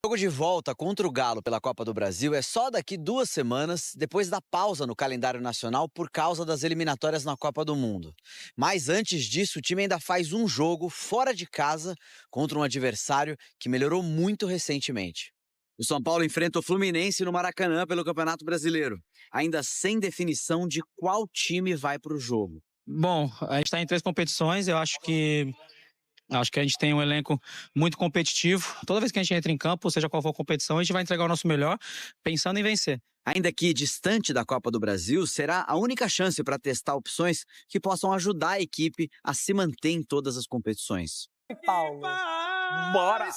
O jogo de volta contra o Galo pela Copa do Brasil é só daqui 2 semanas, depois da pausa no calendário nacional por causa das eliminatórias na Copa do Mundo. Mas antes disso, o time ainda faz um jogo fora de casa contra um adversário que melhorou muito recentemente. O São Paulo enfrenta o Fluminense no Maracanã pelo Campeonato Brasileiro, ainda sem definição de qual time vai para o jogo. Bom, a gente está em 3 competições, eu acho que a gente tem um elenco muito competitivo. Toda vez que a gente entra em campo, seja qual for a competição, a gente vai entregar o nosso melhor, pensando em vencer. Ainda que distante da Copa do Brasil, será a única chance para testar opções que possam ajudar a equipe a se manter em todas as competições. Paulo. Bora!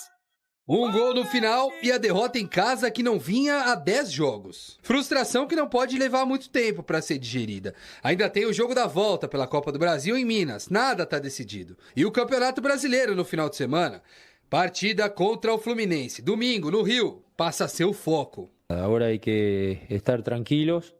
Um gol no final e a derrota em casa que não vinha há 10 jogos. Frustração que não pode levar muito tempo para ser digerida. Ainda tem o jogo da volta pela Copa do Brasil em Minas, nada está decidido. E o Campeonato Brasileiro no final de semana. Partida contra o Fluminense, domingo no Rio, passa a ser o foco. Ahora hay que estar tranquilos,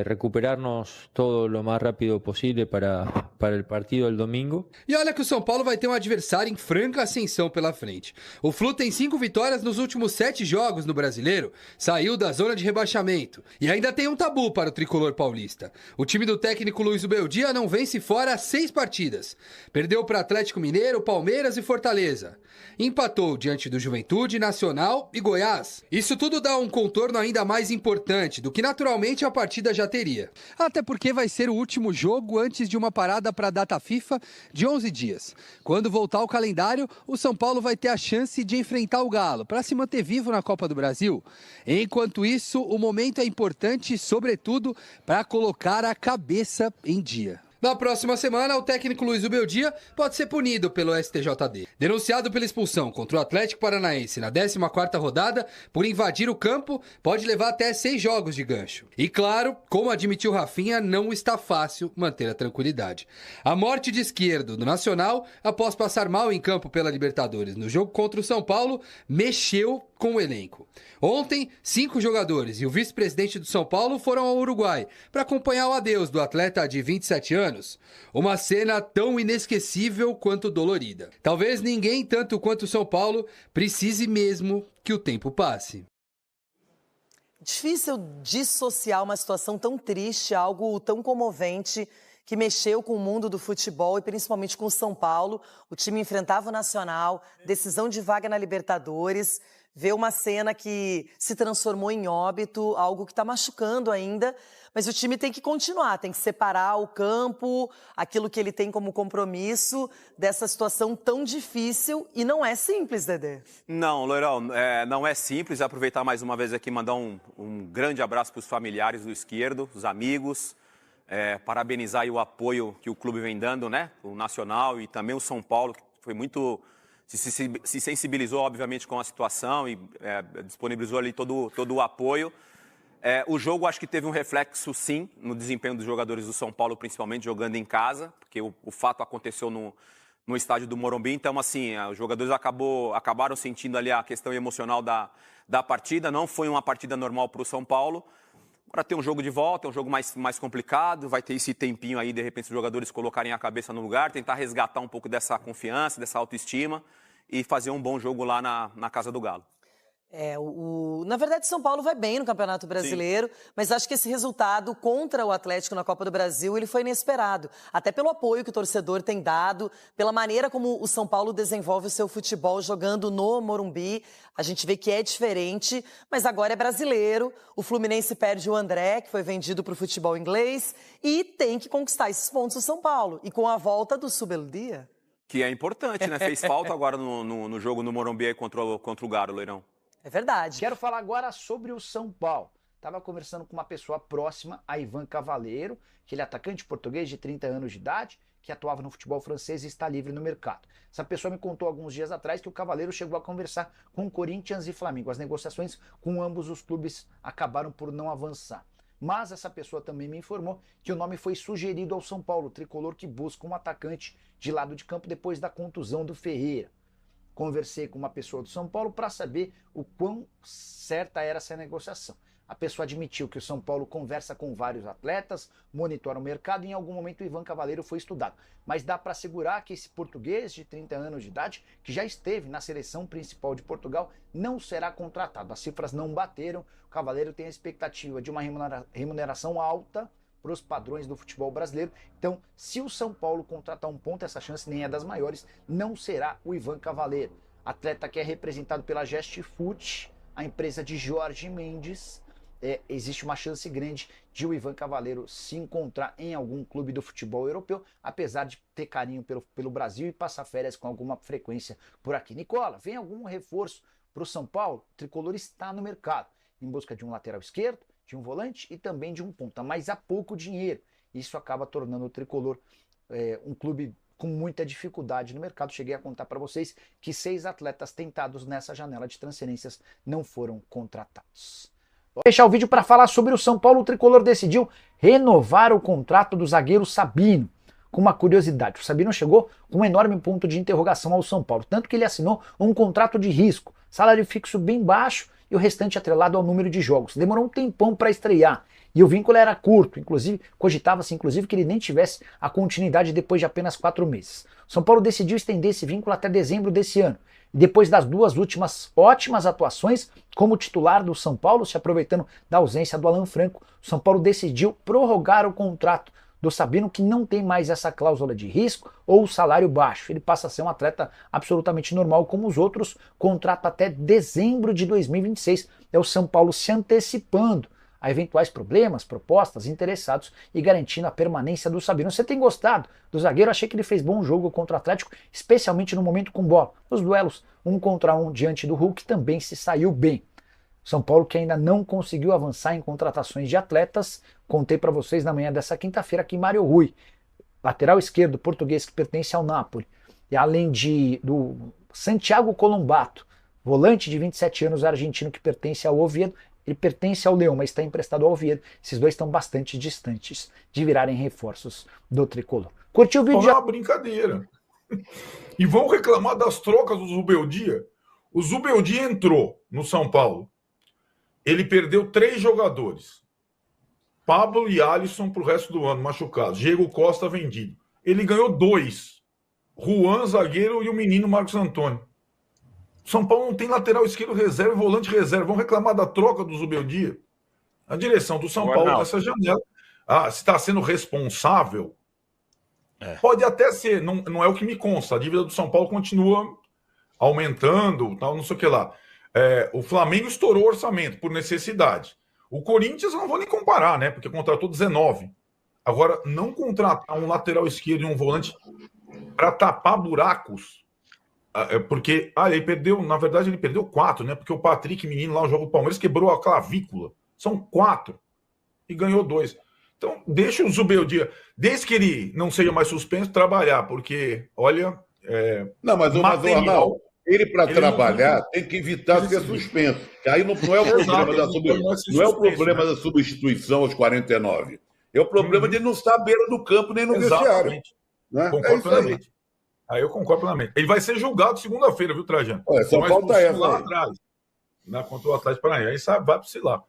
recuperarnos todo lo más rápido posible para el partido del domingo. E olha que o São Paulo vai ter um adversário em franca ascensão pela frente. O Flu tem 5 vitórias nos últimos 7 jogos no Brasileiro, saiu da zona de rebaixamento. E ainda tem um tabu para o tricolor paulista. O time do técnico Luiz Ubeldia não vence fora há 6 partidas. Perdeu para Atlético Mineiro, Palmeiras e Fortaleza. Empatou diante do Juventude, Nacional e Goiás. Isso tudo dá um contorno ainda mais importante do que naturalmente a partida já teria. Até porque vai ser o último jogo antes de uma parada para a data FIFA de 11 dias. Quando voltar o calendário, o São Paulo vai ter a chance de enfrentar o Galo para se manter vivo na Copa do Brasil. Enquanto isso, o momento é importante, sobretudo, para colocar a cabeça em dia. Na próxima semana, o técnico Luiz Ubeldia pode ser punido pelo STJD. Denunciado pela expulsão contra o Atlético Paranaense na 14ª rodada por invadir o campo, pode levar até 6 jogos de gancho. E claro, como admitiu Rafinha, não está fácil manter a tranquilidade. A morte de Esquerdo do Nacional, após passar mal em campo pela Libertadores no jogo contra o São Paulo, mexeu com o elenco. Ontem, 5 jogadores e o vice-presidente do São Paulo foram ao Uruguai para acompanhar o adeus do atleta de 27 anos. Uma cena tão inesquecível quanto dolorida. Talvez ninguém, tanto quanto o São Paulo, precise mesmo que o tempo passe. Difícil dissociar uma situação tão triste, algo tão comovente, que mexeu com o mundo do futebol e principalmente com o São Paulo. O time enfrentava o Nacional, decisão de vaga na Libertadores, ver uma cena que se transformou em óbito, algo que está machucando ainda, mas o time tem que continuar, tem que separar o campo, aquilo que ele tem como compromisso dessa situação tão difícil e não é simples, Dedê. Não, Loirão, não é simples. Aproveitar mais uma vez aqui e mandar um grande abraço para os familiares do Esquerdo, os amigos, parabenizar aí o apoio que o clube vem dando, né? O Nacional e também o São Paulo, que foi muito... Se sensibilizou, obviamente, com a situação e disponibilizou ali todo o apoio. O jogo, acho que teve um reflexo, sim, no desempenho dos jogadores do São Paulo, principalmente jogando em casa, porque o fato aconteceu no estádio do Morumbi. Então, assim, os jogadores acabaram sentindo ali a questão emocional da partida. Não foi uma partida normal para o São Paulo. Agora tem um jogo de volta, é um jogo mais complicado, vai ter esse tempinho aí, de repente, os jogadores colocarem a cabeça no lugar, tentar resgatar um pouco dessa confiança, dessa autoestima e fazer um bom jogo lá na Casa do Galo. Na verdade, São Paulo vai bem no Campeonato Brasileiro, sim, mas acho que esse resultado contra o Atlético na Copa do Brasil, ele foi inesperado. Até pelo apoio que o torcedor tem dado, pela maneira como o São Paulo desenvolve o seu futebol jogando no Morumbi. A gente vê que é diferente, mas agora é brasileiro. O Fluminense perde o André, que foi vendido para o futebol inglês, e tem que conquistar esses pontos o São Paulo. E com a volta do Subeldia. Que é importante, né? Fez falta agora no jogo no Morumbi aí contra o Galo, Leirão. É verdade. Quero falar agora sobre o São Paulo. Estava conversando com uma pessoa próxima, a Ivan Cavaleiro, que ele é atacante português de 30 anos de idade, que atuava no futebol francês e está livre no mercado. Essa pessoa me contou alguns dias atrás que o Cavaleiro chegou a conversar com Corinthians e Flamengo. As negociações com ambos os clubes acabaram por não avançar. Mas essa pessoa também me informou que o nome foi sugerido ao São Paulo, tricolor que busca um atacante de lado de campo depois da contusão do Ferreira. Conversei com uma pessoa do São Paulo para saber o quão certa era essa negociação. A pessoa admitiu que o São Paulo conversa com vários atletas, monitora o mercado e em algum momento o Ivan Cavaleiro foi estudado. Mas dá para assegurar que esse português de 30 anos de idade, que já esteve na seleção principal de Portugal, não será contratado. As cifras não bateram, o Cavaleiro tem a expectativa de uma remuneração alta para os padrões do futebol brasileiro. Então, se o São Paulo contratar um ponta, essa chance nem é das maiores, não será o Ivan Cavaleiro. Atleta que é representado pela Gest Foot, a empresa de Jorge Mendes. Existe uma chance grande de o Ivan Cavaleiro se encontrar em algum clube do futebol europeu, apesar de ter carinho pelo Brasil e passar férias com alguma frequência por aqui. Nicola, vem algum reforço para o São Paulo? O tricolor está no mercado, em busca de um lateral esquerdo, de um volante e também de um ponta, mas há pouco dinheiro. Isso acaba tornando o tricolor um clube com muita dificuldade no mercado. Cheguei a contar para vocês que 6 atletas tentados nessa janela de transferências não foram contratados. Vou deixar o vídeo para falar sobre o São Paulo. O tricolor decidiu renovar o contrato do zagueiro Sabino. Com uma curiosidade, o Sabino chegou com um enorme ponto de interrogação ao São Paulo, tanto que ele assinou um contrato de risco, salário fixo bem baixo e o restante atrelado ao número de jogos. Demorou um tempão para estrear e o vínculo era curto, inclusive cogitava-se que ele nem tivesse a continuidade depois de apenas 4 meses. O São Paulo decidiu estender esse vínculo até dezembro desse ano. E depois das 2 últimas ótimas atuações como titular do São Paulo, se aproveitando da ausência do Alan Franco, o São Paulo decidiu prorrogar o contrato do Sabino, que não tem mais essa cláusula de risco ou salário baixo. Ele passa a ser um atleta absolutamente normal como os outros, contrato até dezembro de 2026. É o São Paulo se antecipando a eventuais problemas, propostas, interessados e garantindo a permanência do Sabino. Você tem gostado do zagueiro? Achei que ele fez bom jogo contra o Atlético, especialmente no momento com bola. Nos duelos 1 contra 1 diante do Hulk também se saiu bem. São Paulo que ainda não conseguiu avançar em contratações de atletas. Contei para vocês na manhã dessa quinta-feira que Mário Rui, lateral esquerdo português que pertence ao Napoli, e além do Santiago Colombato, volante de 27 anos argentino que pertence ao Oviedo, ele pertence ao Leão, mas está emprestado ao Oviedo. Esses dois estão bastante distantes de virarem reforços do tricolor. Curtiu o vídeo? Não é uma brincadeira. E vão reclamar das trocas do Zubeldia. O Zubeldia entrou no São Paulo. Ele perdeu 3 jogadores. Pablo e Alisson para o resto do ano, machucados. Diego Costa vendido. Ele ganhou 2. Juan, zagueiro, e o menino Marcos Antônio. São Paulo não tem lateral esquerdo reserva e volante reserva. Vão reclamar da troca do Zubeldia. A direção do São Paulo nessa janela, se está sendo responsável, pode até ser, não é o que me consta. A dívida do São Paulo continua aumentando, tal, não sei o que lá. O Flamengo estourou o orçamento por necessidade. O Corinthians eu não vou nem comparar, né? Porque contratou 19. Agora, não contratar um lateral esquerdo e um volante para tapar buracos, porque ele perdeu, na verdade, ele perdeu 4, né? Porque o Patrick, menino lá, o jogo do Palmeiras, quebrou a clavícula. São 4 e ganhou 2. Então, deixa o Zubeldia, desde que ele não seja mais suspenso, trabalhar, porque, olha. Não, mas o Arnaldo, ele para trabalhar tem que evitar ser suspenso. Que aí não é o problema não é o problema da substituição aos 49. É o problema de não estar à beira do campo nem no vestiário. Né? Concordo plenamente. Aí eu concordo plenamente. Ele vai ser julgado segunda-feira, viu, Trajano? Só falta essa lá atrás. Contra o Atlético Paranaense. Aí sabe, vai para se lá.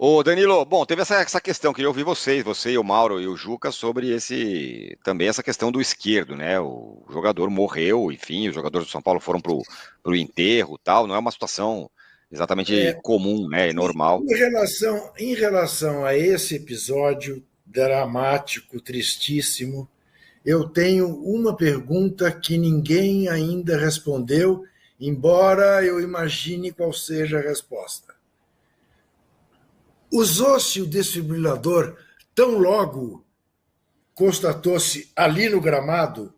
Ô Danilo, bom, teve essa questão, queria ouvir você e o Mauro e o Juca sobre também essa questão do esquerdo, né? O jogador morreu, enfim, os jogadores do São Paulo foram pro enterro e tal, não é uma situação exatamente comum, né? Normal. Em relação a esse episódio dramático, tristíssimo, eu tenho uma pergunta que ninguém ainda respondeu, embora eu imagine qual seja a resposta. Usou-se o desfibrilador tão logo constatou-se ali no gramado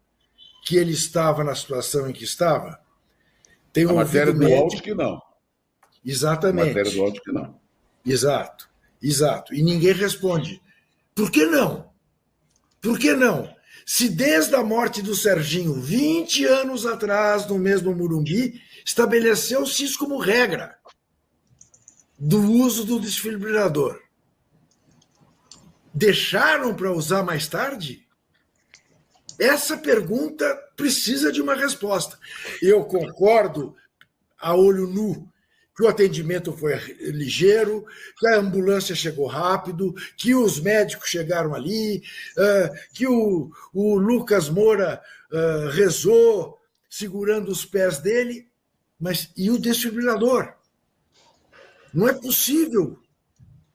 que ele estava na situação em que estava? Tem a matéria do áudio que não. Exatamente. A matéria do áudio que não. Exato. E ninguém responde. Por que não? Por que não? Se desde a morte do Serginho, 20 anos atrás, no mesmo Morumbi, estabeleceu-se isso como regra do uso do desfibrilador. Deixaram para usar mais tarde? Essa pergunta precisa de uma resposta. Eu concordo, a olho nu, que o atendimento foi ligeiro, que a ambulância chegou rápido, que os médicos chegaram ali, que o Lucas Moura rezou segurando os pés dele, mas e o desfibrilador? Não é possível